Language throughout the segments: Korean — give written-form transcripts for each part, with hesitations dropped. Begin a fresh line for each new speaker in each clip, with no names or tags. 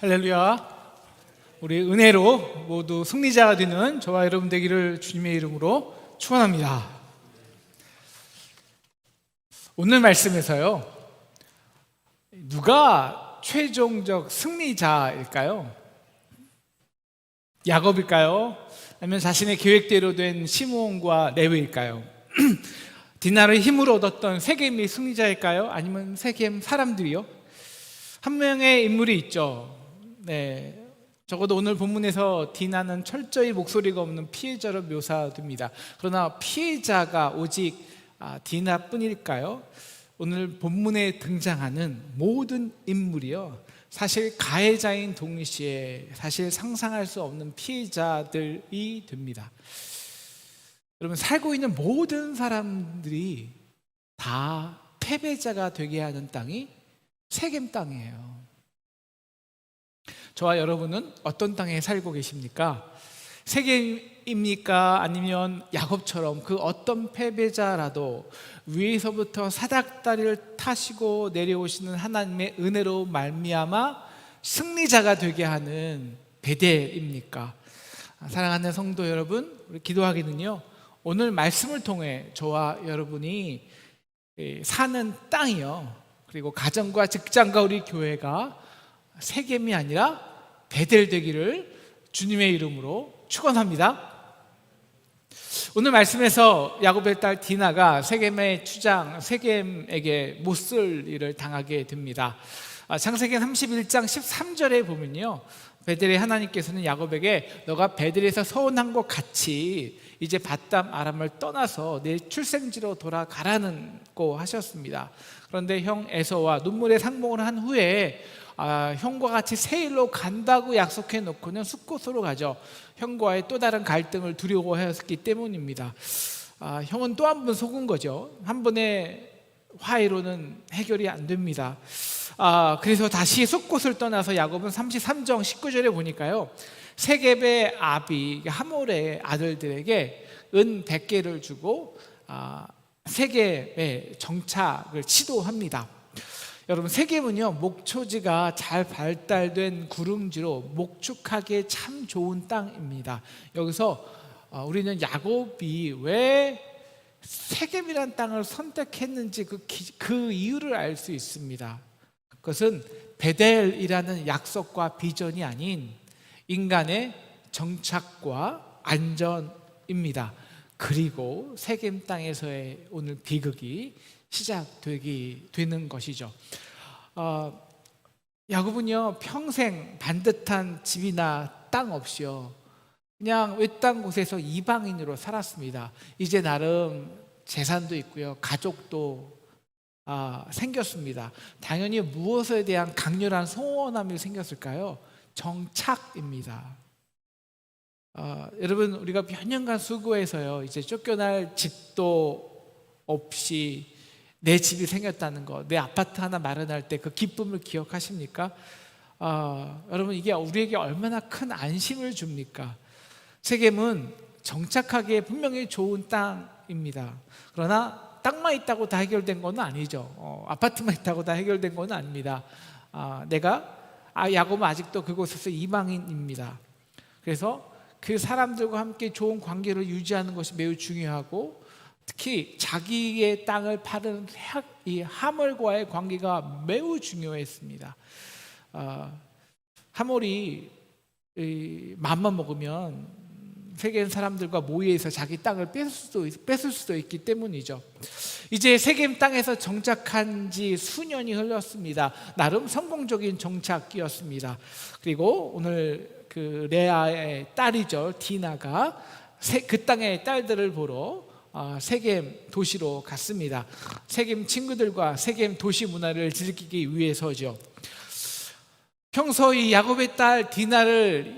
할렐루야. 우리 은혜로 모두 승리자가 되는 저와 여러분 되기를 주님의 이름으로 축원합니다. 오늘 말씀에서요, 누가 최종적 승리자일까요? 야곱일까요? 아니면 자신의 계획대로 된 시므온과 레위일까요? 디나를 힘으로 얻었던 세겜이 승리자일까요? 아니면 세겜 사람들이요? 한 명의 인물이 있죠. 적어도 오늘 본문에서 디나는 철저히 목소리가 없는 피해자로 묘사됩니다. 그러나 피해자가 오직 디나뿐일까요? 오늘 본문에 등장하는 모든 인물이요, 사실 가해자인 동시에 사실 상상할 수 없는 피해자들이 됩니다. 여러분, 살고 있는 모든 사람들이 다 패배자가 되게 하는 땅이 세겜 땅이에요. 저와 여러분은 어떤 땅에 살고 계십니까? 세겜입니까? 아니면 야곱처럼 그 어떤 패배자라도 위에서부터 사닥다리를 타시고 내려오시는 하나님의 은혜로 말미암아 승리자가 되게 하는 베델입니까? 사랑하는 성도 여러분, 우리 기도하기는요, 오늘 말씀을 통해 저와 여러분이 사는 땅이요, 그리고 가정과 직장과 우리 교회가 세겜이 아니라 베델 되기를 주님의 이름으로 축원합니다. 오늘 말씀에서 야곱의 딸 디나가 세겜의 추장 세겜에게 못쓸 일을 당하게 됩니다. 창세기 31장 13절에 보면요, 베델의 하나님께서는 야곱에게 너가 베델에서 서원한 것 같이 이제 밧담 아람을 떠나서 내 출생지로 돌아가라는 거 하셨습니다. 그런데 형 에서와 눈물의 상봉을 한 후에 형과 같이 세일로 간다고 약속해 놓고는 숫곳으로 가죠. 형과의 또 다른 갈등을 두려워하였기 때문입니다. 형은 또 한 번 속은 거죠. 한 번의 화해로는 해결이 안 됩니다. 그래서 다시 숫곳을 떠나서 야곱은 33장 19절에 보니까요, 세겜의 아비 하몰의 아들들에게 은 100개를 주고 세겜에 정착을 시도합니다. 여러분, 세겜은요, 목초지가 잘 발달된 구릉지로 목축하기에 참 좋은 땅입니다. 여기서 우리는 야곱이 왜 세겜이라는 땅을 선택했는지 그 이유를 알 수 있습니다. 그것은 베델이라는 약속과 비전이 아닌 인간의 정착과 안전입니다. 그리고 세겜 땅에서의 오늘 비극이 시작되는 것이죠. 야곱은요, 평생 반듯한 집이나 땅 없이요, 그냥 외딴 곳에서 이방인으로 살았습니다. 이제 나름 재산도 있고요, 가족도 생겼습니다. 당연히 무엇에 대한 강렬한 소원함이 생겼을까요? 정착입니다. 여러분, 우리가 몇 년간 수고해서요, 이제 쫓겨날 집도 없이 내 집이 생겼다는 거, 내 아파트 하나 마련할 때 그 기쁨을 기억하십니까? 여러분, 이게 우리에게 얼마나 큰 안심을 줍니까? 세겜은 정착하기에 분명히 좋은 땅입니다. 그러나 땅만 있다고 다 해결된 건 아니죠. 아파트만 있다고 다 해결된 건 아닙니다. 야곱은 아직도 그곳에서 이방인입니다. 그래서 그 사람들과 함께 좋은 관계를 유지하는 것이 매우 중요하고, 특히 자기의 땅을 파는 이 하몰과의 관계가 매우 중요했습니다. 하몰이 맘만 먹으면 세겜 사람들과 모의해서 자기 땅을 뺏을 수도 있기 때문이죠. 이제 세겜 땅에서 정착한 지 수년이 흘렀습니다. 나름 성공적인 정착이었습니다. 그리고 오늘 그 레아의 딸이죠, 디나가 그 땅의 딸들을 보러 세겜 도시로 갔습니다. 세겜 친구들과 세겜 도시 문화를 즐기기 위해서죠. 평소 이 야곱의 딸 디나를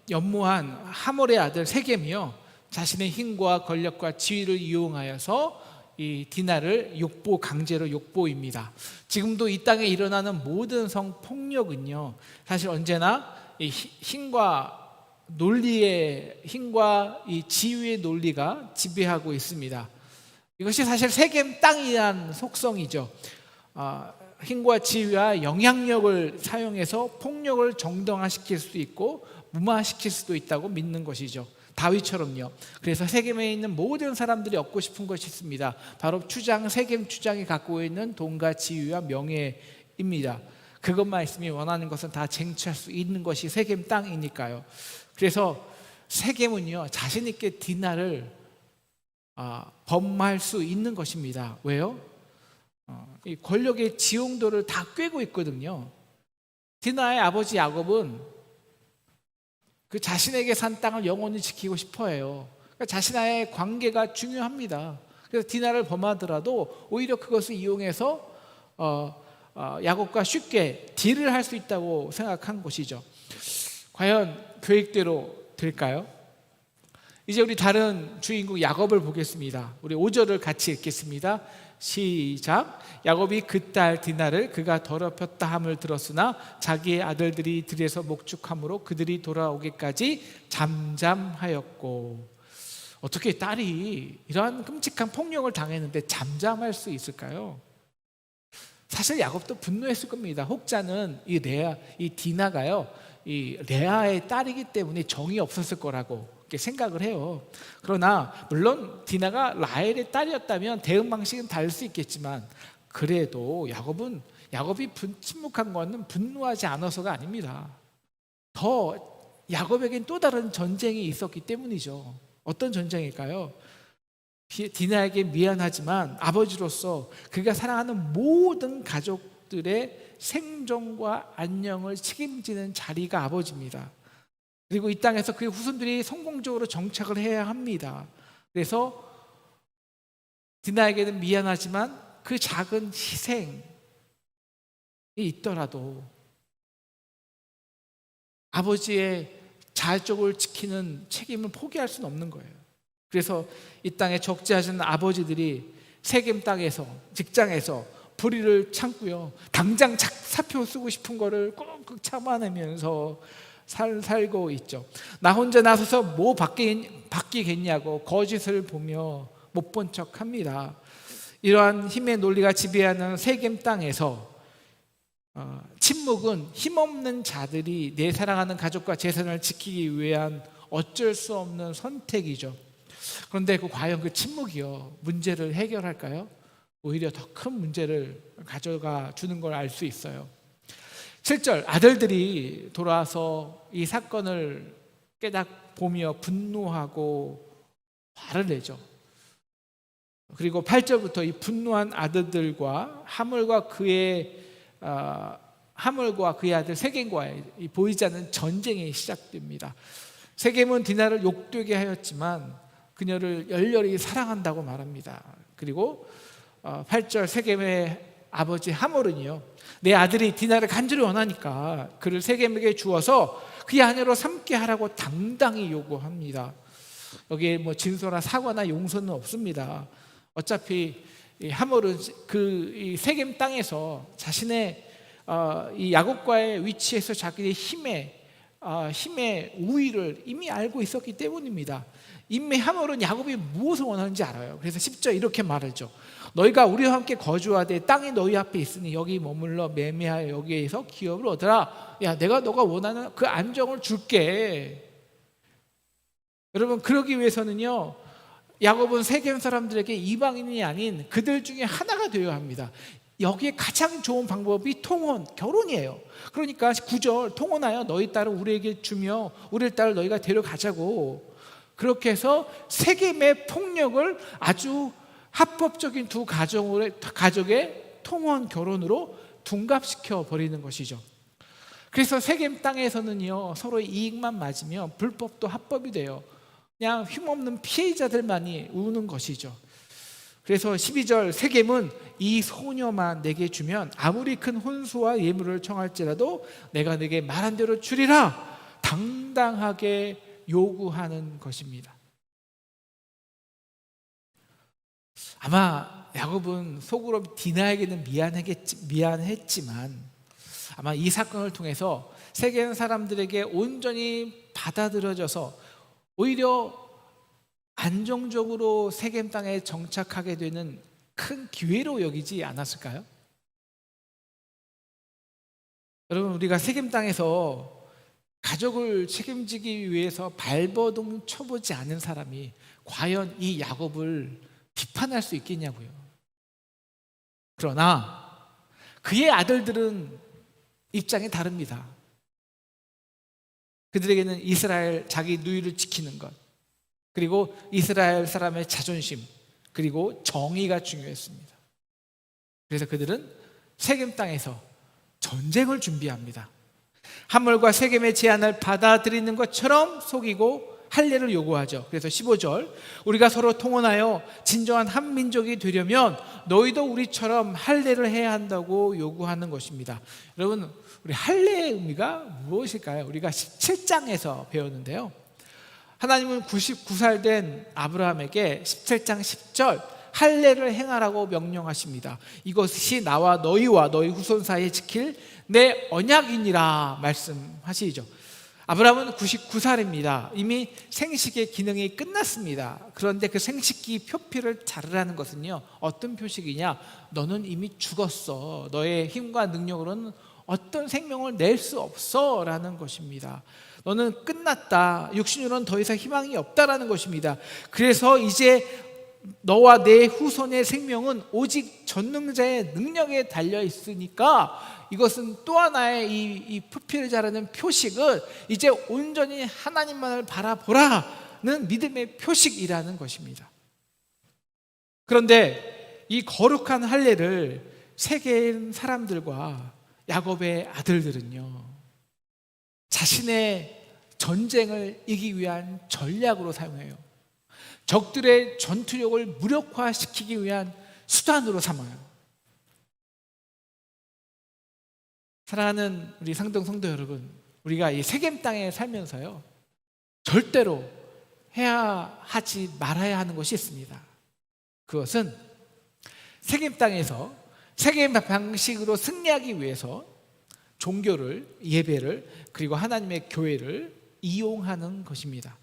연모한 하몰의 아들 세겜이요, 자신의 힘과 권력과 지위를 이용하여서 이 디나를 강제로 욕보입니다. 지금도 이 땅에 일어나는 모든 성폭력은요, 사실 언제나 이 힘과 이 지위의 논리가 지배하고 있습니다. 이것이 사실 세겜 땅이란 속성이죠. 힘과 지위와 영향력을 사용해서 폭력을 정당화시킬 수도 있고 무마시킬 수도 있다고 믿는 것이죠. 다윗처럼요. 그래서 세겜에 있는 모든 사람들이 얻고 싶은 것이 있습니다. 바로 세겜 추장이 갖고 있는 돈과 지위와 명예입니다. 그것만 있으면 원하는 것은 다 쟁취할 수 있는 것이 세겜 땅이니까요. 그래서 세겜은요, 자신 있게 디나를 범할 수 있는 것입니다. 왜요? 이 권력의 지용도를 다 꿰고 있거든요. 디나의 아버지 야곱은 그 자신에게 산 땅을 영원히 지키고 싶어해요. 그러니까 자신과의 관계가 중요합니다. 그래서 디나를 범하더라도 오히려 그것을 이용해서 야곱과 쉽게 딜을 할 수 있다고 생각한 것이죠. 과연 계획대로 될까요? 이제 우리 다른 주인공 야곱을 보겠습니다. 우리 5절을 같이 읽겠습니다. 시작. 야곱이 그 딸 디나를 그가 더럽혔다 함을 들었으나 자기의 아들들이 들에서 목축함으로 그들이 돌아오기까지 잠잠하였고. 어떻게 딸이 이러한 끔찍한 폭력을 당했는데 잠잠할 수 있을까요? 사실 야곱도 분노했을 겁니다. 혹자는 이 디나가요, 이 레아의 딸이기 때문에 정이 없었을 거라고 이렇게 생각을 해요. 그러나 물론 디나가 라헬의 딸이었다면 대응 방식은 다를 수 있겠지만, 그래도 야곱이 침묵한 것은 분노하지 않아서가 아닙니다. 더 야곱에겐 또 다른 전쟁이 있었기 때문이죠. 어떤 전쟁일까요? 디나에게 미안하지만 아버지로서 그가 사랑하는 모든 가족들의 생존과 안녕을 책임지는 자리가 아버지입니다. 그리고 이 땅에서 그의 후손들이 성공적으로 정착을 해야 합니다. 그래서 디나에게는 미안하지만 그 작은 희생이 있더라도 아버지의 자족을 지키는 책임을 포기할 수는 없는 거예요. 그래서 이 땅에 적지 않은 아버지들이 세겜 땅에서, 직장에서 불의를 참고요, 당장 사표 쓰고 싶은 거를 꾹꾹 참아내면서 살고 있죠. 나 혼자 나서서 뭐 바뀌겠냐고 거짓을 보며 못 본 척합니다. 이러한 힘의 논리가 지배하는 세겜 땅에서 침묵은 힘없는 자들이 내 사랑하는 가족과 재산을 지키기 위한 어쩔 수 없는 선택이죠. 그런데 과연 그 침묵이요, 문제를 해결할까요? 오히려 더 큰 문제를 가져가 주는 걸 알 수 있어요. 7절, 아들들이 돌아와서 이 사건을 깨닫보며 분노하고 화를 내죠. 그리고 8절부터 이 분노한 아들들과 하물과 그의 아들 세겜과의 이 보이지 않는 전쟁이 시작됩니다. 세겜은 디나를 욕되게 하였지만 그녀를 열렬히 사랑한다고 말합니다. 그리고 8절, 세겜의 아버지 하몰은요, 내 아들이 디나를 간절히 원하니까 그를 세겜에게 주어서 그의 아내로 삼게 하라고 당당히 요구합니다. 여기에 뭐 진소나 사과나 용서는 없습니다. 어차피 이 하몰은 이 세겜 땅에서 자신의 이 야곱과의 위치에서 자기의 힘의 우위를 이미 알고 있었기 때문입니다. 이미 하몰은 야곱이 무엇을 원하는지 알아요. 그래서 10절 이렇게 말하죠. 너희가 우리와 함께 거주하되 땅이 너희 앞에 있으니 여기 머물러 매매하여 여기에서 기업을 얻으라. 야, 내가 너가 원하는 그 안정을 줄게. 여러분, 그러기 위해서는요, 야곱은 세겜 사람들에게 이방인이 아닌 그들 중에 하나가 되어야 합니다. 여기에 가장 좋은 방법이 결혼이에요. 그러니까 9절, 통혼하여 너희 딸을 우리에게 주며 우리 딸을 너희가 데려가자고. 그렇게 해서 세겜의 폭력을 아주 합법적인 두 가족의 통혼 결혼으로 둔갑시켜 버리는 것이죠. 그래서 세겜 땅에서는요, 서로의 이익만 맞으면 불법도 합법이 돼요. 그냥 힘없는 피해자들만이 우는 것이죠. 그래서 12절, 세겜은 이 소녀만 내게 주면 아무리 큰 혼수와 예물을 청할지라도 내가 내게 말한 대로 주리라 당당하게 요구하는 것입니다. 아마 야곱은 속으로 디나에게는 미안했지만 아마 이 사건을 통해서 세겜 사람들에게 온전히 받아들여져서 오히려 안정적으로 세겜 땅에 정착하게 되는 큰 기회로 여기지 않았을까요? 여러분, 우리가 세겜 땅에서 가족을 책임지기 위해서 발버둥 쳐보지 않은 사람이 과연 이 야곱을 비판할 수 있겠냐고요. 그러나 그의 아들들은 입장이 다릅니다. 그들에게는 이스라엘 자기 누이를 지키는 것, 그리고 이스라엘 사람의 자존심, 그리고 정의가 중요했습니다. 그래서 그들은 세겜 땅에서 전쟁을 준비합니다. 하물과 세겜의 제안을 받아들이는 것처럼 속이고 할례를 요구하죠. 그래서 15절, 우리가 서로 통혼하여 진정한 한 민족이 되려면 너희도 우리처럼 할례를 해야 한다고 요구하는 것입니다. 여러분, 우리 할례의 의미가 무엇일까요? 우리가 17장에서 배웠는데요, 하나님은 99살 된 아브라함에게 17장 10절 할례를 행하라고 명령하십니다. 이것이 나와 너희와 너희 후손 사이에 지킬 내 언약이니라 말씀하시죠. 아브라함은 99살입니다. 이미 생식의 기능이 끝났습니다. 그런데 그 생식기 표피를 자르라는 것은요, 어떤 표식이냐? 너는 이미 죽었어. 너의 힘과 능력으로는 어떤 생명을 낼 수 없어 라는 것입니다. 너는 끝났다. 육신으로는 더 이상 희망이 없다라는 것입니다. 그래서 이제 너와 내 후손의 생명은 오직 전능자의 능력에 달려 있으니까, 이것은 또 하나의 이 표피를 자르는 표식은 이제 온전히 하나님만을 바라보라는 믿음의 표식이라는 것입니다. 그런데 이 거룩한 할례를 세겜 사람들과 야곱의 아들들은요, 자신의 전쟁을 이기기 위한 전략으로 사용해요. 적들의 전투력을 무력화시키기 위한 수단으로 삼아요. 사랑하는 우리 상동 성도 여러분, 우리가 이 세겜 땅에 살면서요, 절대로 해야 하지 말아야 하는 것이 있습니다. 그것은 세겜 땅에서 세겜 방식으로 승리하기 위해서 종교를, 예배를, 그리고 하나님의 교회를 이용하는 것입니다.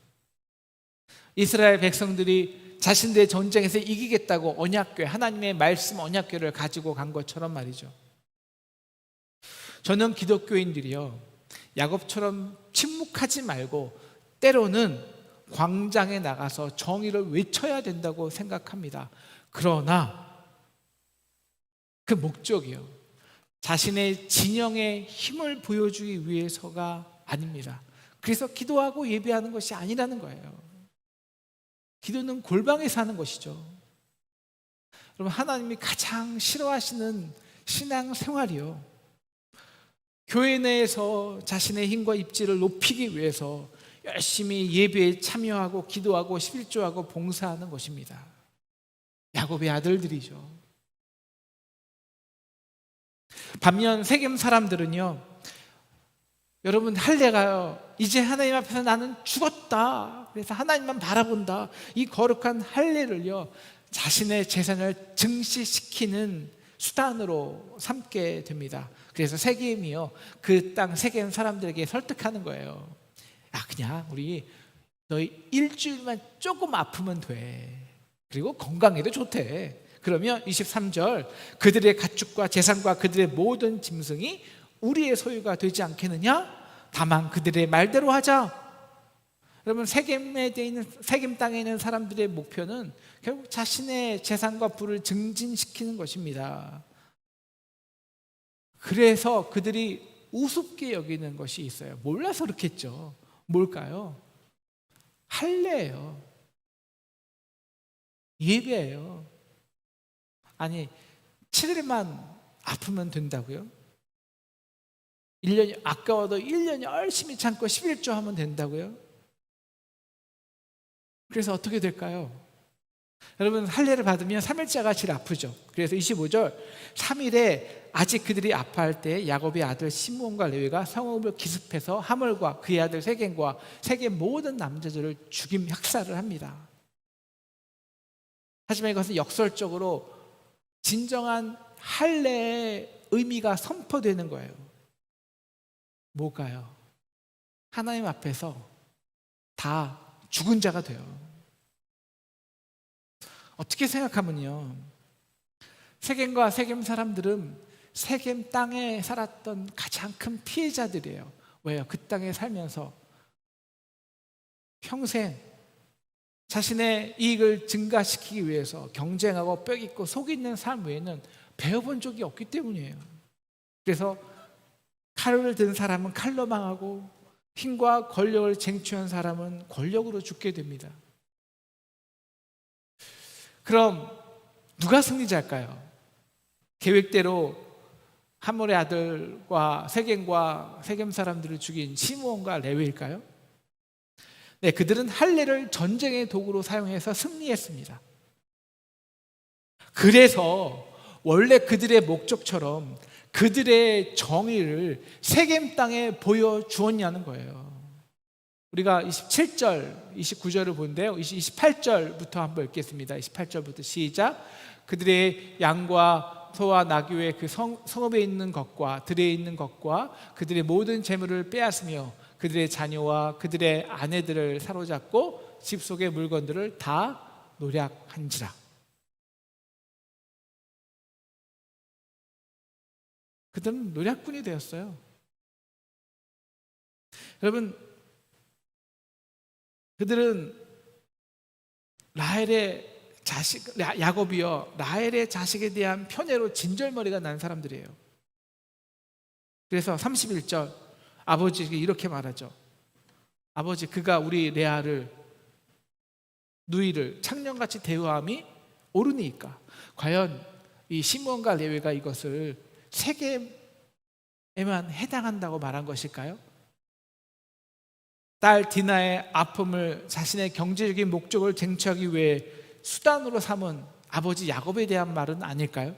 이스라엘 백성들이 자신들의 전쟁에서 이기겠다고 언약궤, 하나님의 말씀 언약궤를 가지고 간 것처럼 말이죠. 저는 기독교인들이요, 야곱처럼 침묵하지 말고 때로는 광장에 나가서 정의를 외쳐야 된다고 생각합니다. 그러나 그 목적이요, 자신의 진영의 힘을 보여주기 위해서가 아닙니다. 그래서 기도하고 예배하는 것이 아니라는 거예요. 기도는 골방에서 하는 것이죠. 여러분, 하나님이 가장 싫어하시는 신앙 생활이요, 교회 내에서 자신의 힘과 입지를 높이기 위해서 열심히 예배에 참여하고 기도하고 11조하고 봉사하는 것입니다. 야곱의 아들들이죠. 반면 세겜 사람들은요, 여러분, 할례가요, 이제 하나님 앞에서 나는 죽었다, 그래서 하나님만 바라본다, 이 거룩한 할례를요, 자신의 재산을 증시시키는 수단으로 삼게 됩니다. 그래서 세겜이요, 그 땅 세겜 사람들에게 설득하는 거예요. 야, 그냥 우리 너희 일주일만 조금 아프면 돼. 그리고 건강에도 좋대. 그러면 23절, 그들의 가축과 재산과 그들의 모든 짐승이 우리의 소유가 되지 않겠느냐? 다만 그들의 말대로 하자. 여러분, 세겜에 있는, 세겜 땅에 있는 사람들의 목표는 결국 자신의 재산과 부를 증진시키는 것입니다. 그래서 그들이 우습게 여기는 것이 있어요. 몰라서 그렇겠죠. 뭘까요? 할례예요. 예배예요. 아니, 7일만 아프면 된다고요? 1년이 아까워도 1년 열심히 참고 11조 하면 된다고요? 그래서 어떻게 될까요? 여러분, 할례를 받으면 3일째가 제일 아프죠. 그래서 25절, 3일에 아직 그들이 아파할 때 야곱의 아들 시므온과 레위가 성읍을 기습해서 하물과 그의 아들 세겜과 세겜 모든 남자들을 죽임 학살을 합니다. 하지만 이것은 역설적으로 진정한 할례의 의미가 선포되는 거예요. 뭘까요? 하나님 앞에서 다 죽은 자가 돼요. 어떻게 생각하면요, 세겜과 세겜 사람들은 세겜 땅에 살았던 가장 큰 피해자들이에요. 왜요? 그 땅에 살면서 평생 자신의 이익을 증가시키기 위해서 경쟁하고 뼈있고 속이는 삶 외에는 배워본 적이 없기 때문이에요. 그래서 칼을 든 사람은 칼로 망하고 힘과 권력을 쟁취한 사람은 권력으로 죽게 됩니다. 그럼 누가 승리자일까요? 계획대로 하몰의 아들과 세겜 사람들을 죽인 시므온과 레위일까요? 네, 그들은 할례를 전쟁의 도구로 사용해서 승리했습니다. 그래서 원래 그들의 목적처럼 그들의 정의를 세겜 땅에 보여주었냐는 거예요. 우리가 27절, 29절을 보는데요. 28절부터 한번 읽겠습니다. 28절부터 시작. 그들의 양과 소와 나귀 외 그 성읍에 있는 것과 들에 있는 것과 그들의 모든 재물을 빼앗으며 그들의 자녀와 그들의 아내들을 사로잡고 집 속의 물건들을 다 노략한지라. 그들은 노략군이 되었어요. 여러분, 그들은 야곱이요, 라헬의 자식에 대한 편애로 진절머리가 난 사람들이에요. 그래서 31절 아버지에게 이렇게 말하죠. 아버지, 그가 우리 레아를, 누이를 창년같이 대우함이 옳으니까. 과연 이 시므온과 레위가 이것을 세겜에만 해당한다고 말한 것일까요? 딸 디나의 아픔을 자신의 경제적인 목적을 쟁취하기 위해 수단으로 삼은 아버지 야곱에 대한 말은 아닐까요?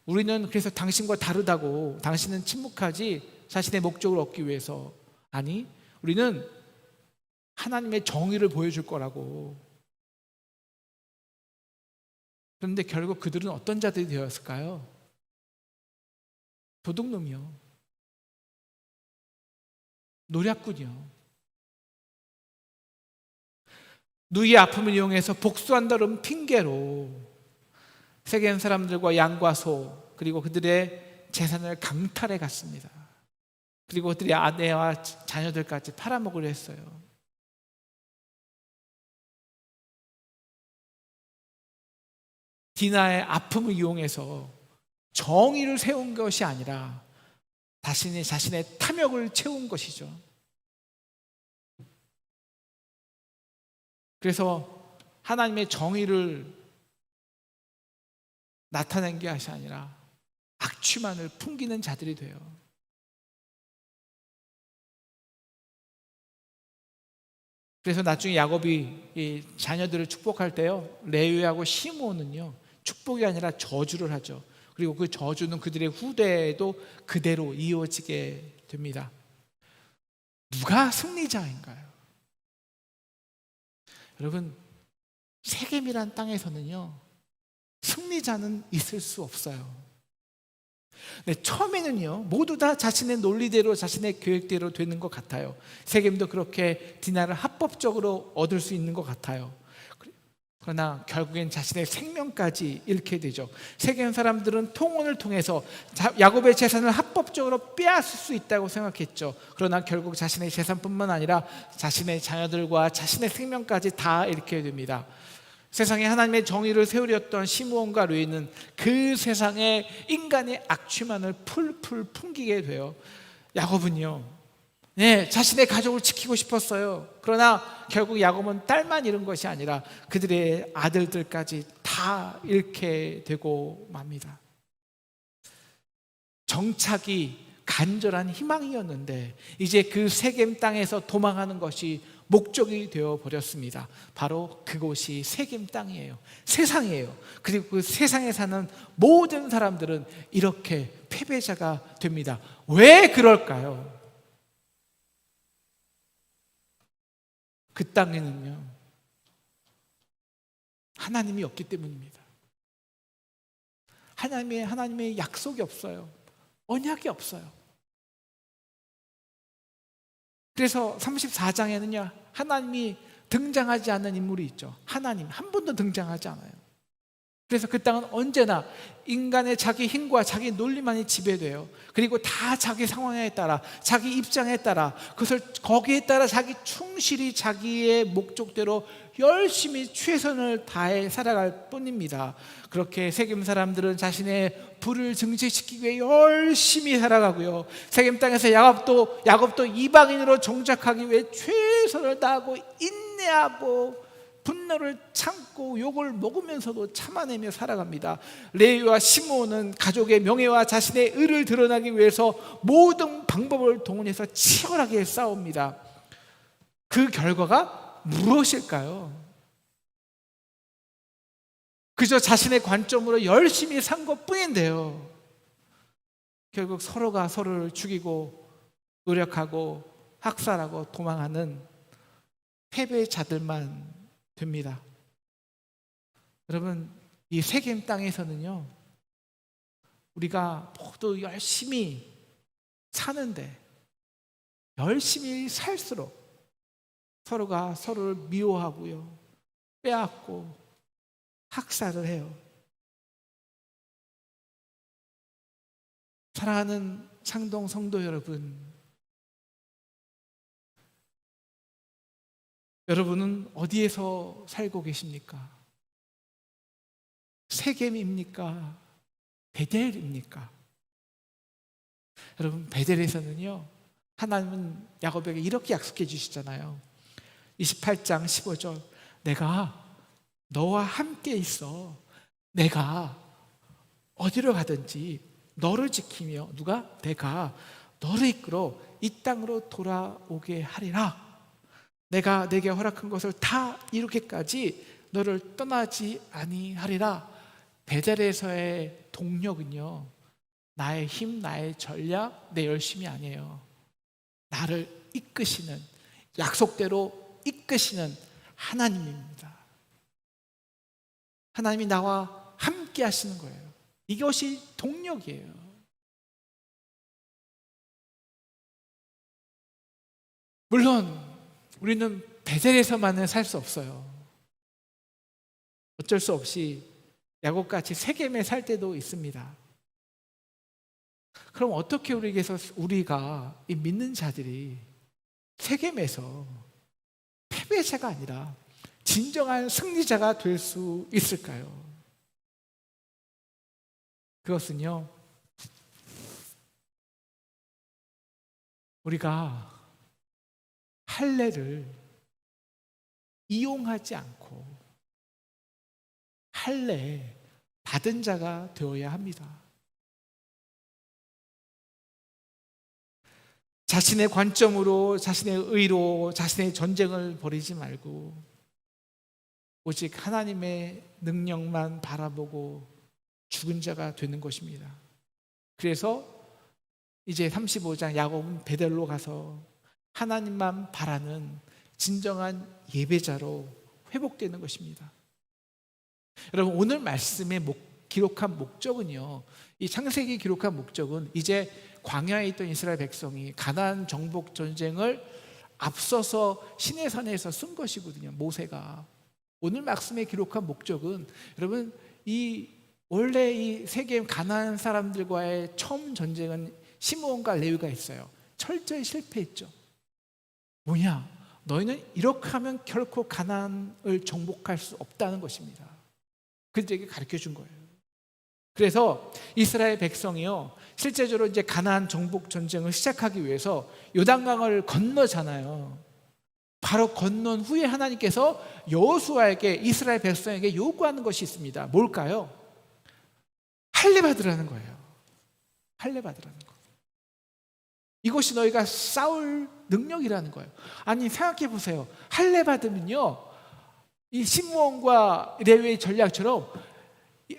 우리는 그래서 당신과 다르다고, 당신은 침묵하지 자신의 목적을 얻기 위해서. 아니, 우리는 하나님의 정의를 보여줄 거라고. 그런데 결국 그들은 어떤 자들이 되었을까요? 도둑놈이요, 노략군이요. 누이의 아픔을 이용해서 복수한다는 핑계로 세겜 사람들과 양과 소 그리고 그들의 재산을 강탈해 갔습니다. 그리고 그들의 아내와 자녀들까지 팔아먹으려 했어요. 디나의 아픔을 이용해서 정의를 세운 것이 아니라 자신의 탐욕을 채운 것이죠. 그래서 하나님의 정의를 나타낸 것이 아니라 악취만을 풍기는 자들이 돼요. 그래서 나중에 야곱이 이 자녀들을 축복할 때요, 레위하고 시므온은요 축복이 아니라 저주를 하죠. 그리고 그 저주는 그들의 후대에도 그대로 이어지게 됩니다. 누가 승리자인가요? 여러분, 세겜이란 땅에서는요 승리자는 있을 수 없어요. 네, 처음에는요 모두 다 자신의 논리대로 자신의 계획대로 되는 것 같아요. 세겜도 그렇게 디나를 합법적으로 얻을 수 있는 것 같아요. 그러나 결국엔 자신의 생명까지 잃게 되죠. 세겜 사람들은 통혼을 통해서 야곱의 재산을 합법적으로 빼앗을 수 있다고 생각했죠. 그러나 결국 자신의 재산뿐만 아니라 자신의 자녀들과 자신의 생명까지 다 잃게 됩니다. 세상에 하나님의 정의를 세우려던 시므온과 레위는 그 세상에 인간의 악취만을 풀풀 풍기게 돼요. 야곱은요, 네, 자신의 가족을 지키고 싶었어요. 그러나 결국 야곱은 딸만 잃은 것이 아니라 그들의 아들들까지 다 잃게 되고 맙니다. 정착이 간절한 희망이었는데 이제 그 세겜 땅에서 도망하는 것이 목적이 되어 버렸습니다. 바로 그곳이 세겜 땅이에요. 세상이에요. 그리고 그 세상에 사는 모든 사람들은 이렇게 패배자가 됩니다. 왜 그럴까요? 그 땅에는요 하나님이 없기 때문입니다. 하나님의 약속이 없어요. 언약이 없어요. 그래서 34장에는요 하나님이 등장하지 않는 인물이 있죠. 하나님 한 번도 등장하지 않아요. 그래서 그 땅은 언제나 인간의 자기 힘과 자기 논리만이 지배돼요. 그리고 다 자기 상황에 따라, 자기 입장에 따라, 그것을 거기에 따라 자기 충실히 자기의 목적대로 열심히 최선을 다해 살아갈 뿐입니다. 그렇게 세겜 사람들은 자신의 부를 증식시키기 위해 열심히 살아가고요, 세겜 땅에서 야곱도 이방인으로 정착하기 위해 최선을 다하고 인내하고 분노를 참고 욕을 먹으면서도 참아내며 살아갑니다. 레위와 시므온은 가족의 명예와 자신의 의를 드러나기 위해서 모든 방법을 동원해서 치열하게 싸웁니다. 그 결과가 무엇일까요? 그저 자신의 관점으로 열심히 산 것뿐인데요, 결국 서로가 서로를 죽이고 노력하고 학살하고 도망하는 패배자들만 됩니다. 여러분, 이 세겜 땅에서는요, 우리가 모두 열심히 사는데 열심히 살수록 서로가 서로를 미워하고요, 빼앗고 학살을 해요. 사랑하는 창동 성도 여러분, 여러분은 어디에서 살고 계십니까? 세겜입니까? 베델입니까? 여러분, 베델에서는요, 하나님은 야곱에게 이렇게 약속해 주시잖아요. 28장 15절, 내가 너와 함께 있어. 내가 어디로 가든지 너를 지키며, 누가? 내가 너를 이끌어 이 땅으로 돌아오게 하리라. 내가 내게 허락한 것을 다 이루기까지 너를 떠나지 아니하리라. 베델에서의 동력은요, 나의 힘, 나의 전략, 내 열심이 아니에요. 나를 이끄시는, 약속대로 이끄시는 하나님입니다. 하나님이 나와 함께 하시는 거예요. 이것이 동력이에요. 물론 우리는 베델에서만은 살 수 없어요. 어쩔 수 없이 야곱같이 세겜에 살 때도 있습니다. 그럼 어떻게 우리가 이 믿는 자들이 세겜에서 패배자가 아니라 진정한 승리자가 될 수 있을까요? 그것은요, 우리가 할례를 이용하지 않고 할례 받은 자가 되어야 합니다. 자신의 관점으로, 자신의 의로, 자신의 전쟁을 벌이지 말고 오직 하나님의 능력만 바라보고 죽은 자가 되는 것입니다. 그래서 이제 35장 야곱은 베델로 가서 하나님만 바라는 진정한 예배자로 회복되는 것입니다. 여러분, 오늘 말씀에 기록한 목적은요, 이 창세기 기록한 목적은 이제 광야에 있던 이스라엘 백성이 가나안 정복 전쟁을 앞서서 시내산에서 쓴 것이거든요, 모세가. 오늘 말씀에 기록한 목적은, 여러분, 원래 이 세겜 가나안 사람들과의 처음 전쟁은 시므온과 레위가 있어요. 철저히 실패했죠. 뭐냐? 너희는 이렇게 하면 결코 가나안을 정복할 수 없다는 것입니다. 그들에게 가르쳐 준 거예요. 그래서 이스라엘 백성이요, 실제적으로 이제 가나안 정복 전쟁을 시작하기 위해서 요단강을 건너잖아요. 바로 건넌 후에 하나님께서 여호수아에게, 이스라엘 백성에게 요구하는 것이 있습니다. 뭘까요? 할례 받으라는 거예요. 할례 받으라는 거. 이것이 너희가 싸울 능력이라는 거예요. 아니, 생각해 보세요. 할례 받으면요, 이 시므온과 레위의 전략처럼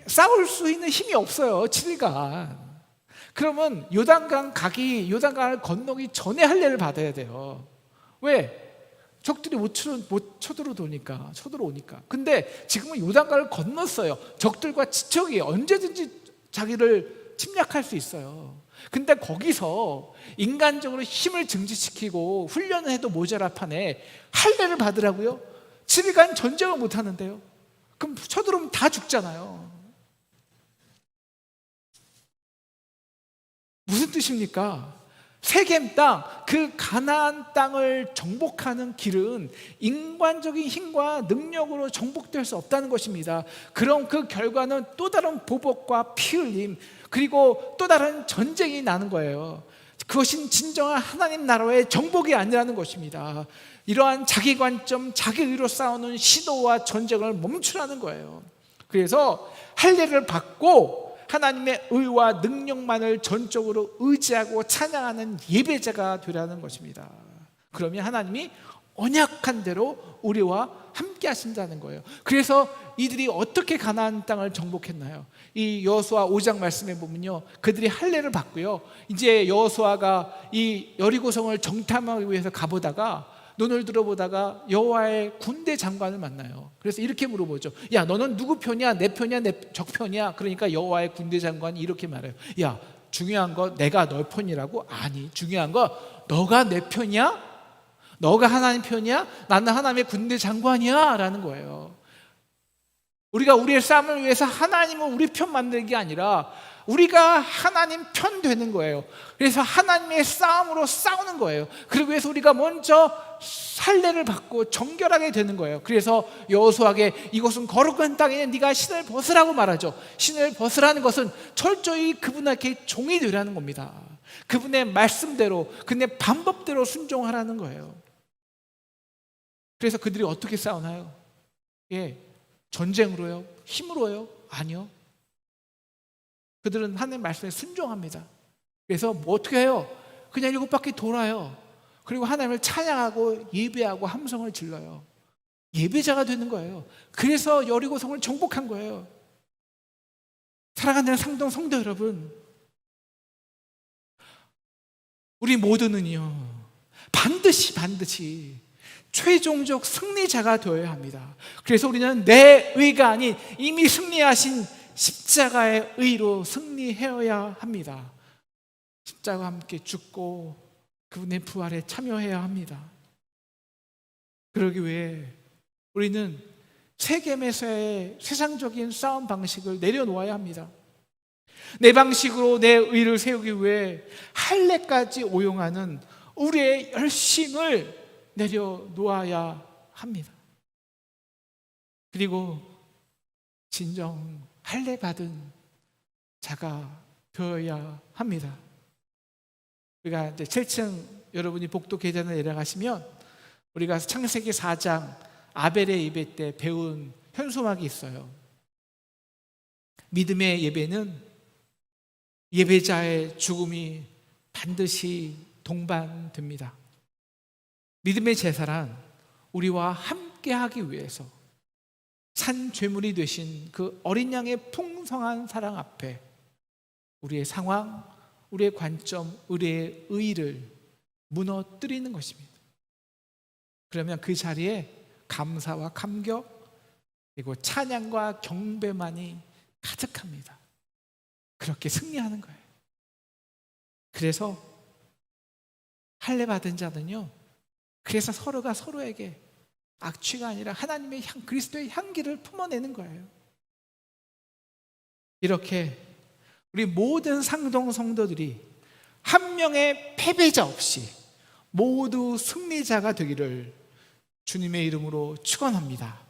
싸울 수 있는 힘이 없어요, 7일간. 그러면 요단강을 건너기 전에 할례를 받아야 돼요. 왜? 적들이 못 쳐들어오니까. 근데 지금은 요단강을 건넜어요. 적들과 지척이 언제든지 자기를 침략할 수 있어요. 근데 거기서 인간적으로 힘을 증진시키고 훈련을 해도 모자랄 판에 할례를 받으라고요? 7일간 전쟁을 못 하는데요. 그럼 쳐들어오면 다 죽잖아요. 무슨 뜻입니까? 세겜 땅, 그 가나안 땅을 정복하는 길은 인간적인 힘과 능력으로 정복될 수 없다는 것입니다. 그럼 그 결과는 또 다른 보복과 피 흘림, 그리고 또 다른 전쟁이 나는 거예요. 그것은 진정한 하나님 나라의 정복이 아니라는 것입니다. 이러한 자기 관점, 자기 의로 싸우는 시도와 전쟁을 멈추라는 거예요. 그래서 할례를 받고 하나님의 의와 능력만을 전적으로 의지하고 찬양하는 예배자가 되라는 것입니다. 그러면 하나님이 언약한 대로 우리와 함께 하신다는 거예요. 그래서 이들이 어떻게 가나안 땅을 정복했나요? 이 여호수아 5장 말씀에 보면요, 그들이 할례를 받고요, 이제 여호수아가 이 여리고성을 정탐하기 위해서 가보다가 눈을 들어보다가 여호와의 군대 장관을 만나요. 그래서 이렇게 물어보죠. 야, 너는 누구 편이야? 내 편이야? 내 적 편이야? 그러니까 여호와의 군대 장관이 이렇게 말해요. 야, 중요한 거 내가 너 편이라고? 아니, 중요한 거 너가 내 편이야? 너가 하나님 편이야? 나는 하나님의 군대 장관이야 라는 거예요. 우리가 우리의 싸움을 위해서 하나님을 우리 편 만들는 게 아니라 우리가 하나님 편 되는 거예요. 그래서 하나님의 싸움으로 싸우는 거예요. 그리고 위해서 우리가 먼저 할례를 받고 정결하게 되는 거예요. 그래서 여호수아에게 이곳은 거룩한 땅이니 네가 신을 벗으라고 말하죠. 신을 벗으라는 것은 철저히 그분에게 종이 되라는 겁니다. 그분의 말씀대로, 그분의 방법대로 순종하라는 거예요. 그래서 그들이 어떻게 싸우나요? 전쟁으로요? 힘으로요? 아니요. 그들은 하나님의 말씀에 순종합니다. 그래서 뭐 어떻게 해요? 그냥 7바퀴 돌아요. 그리고 하나님을 찬양하고 예배하고 함성을 질러요. 예배자가 되는 거예요. 그래서 여리고성을 정복한 거예요. 사랑하는 상동 성도 여러분, 우리 모두는요, 반드시 최종적 승리자가 되어야 합니다. 그래서 우리는 내 의가 아닌 이미 승리하신 십자가의 의로 승리해야 합니다. 십자가와 함께 죽고 그분의 부활에 참여해야 합니다. 그러기 위해 우리는 세겜에서의 세상적인 싸움 방식을 내려놓아야 합니다. 내 방식으로 내 의를 세우기 위해 할례까지 오용하는 우리의 열심을 내려놓아야 합니다. 그리고 진정 할례 받은 자가 되어야 합니다. 우리가 이제 7층 여러분이 복도 계단을 내려가시면 우리가 창세기 4장 아벨의 예배 때 배운 현수막이 있어요. 믿음의 예배는 예배자의 죽음이 반드시 동반됩니다. 믿음의 제사란 우리와 함께하기 위해서 산 죄물이 되신 그 어린 양의 풍성한 사랑 앞에 우리의 상황, 우리의 관점, 우리의 의의를 무너뜨리는 것입니다. 그러면 그 자리에 감사와 감격 그리고 찬양과 경배만이 가득합니다. 그렇게 승리하는 거예요. 그래서 할례 받은 자는요, 그래서 서로가 서로에게 악취가 아니라 하나님의 그리스도의 향기를 품어내는 거예요. 이렇게 우리 모든 상동 성도들이 한 명의 패배자 없이 모두 승리자가 되기를 주님의 이름으로 축원합니다.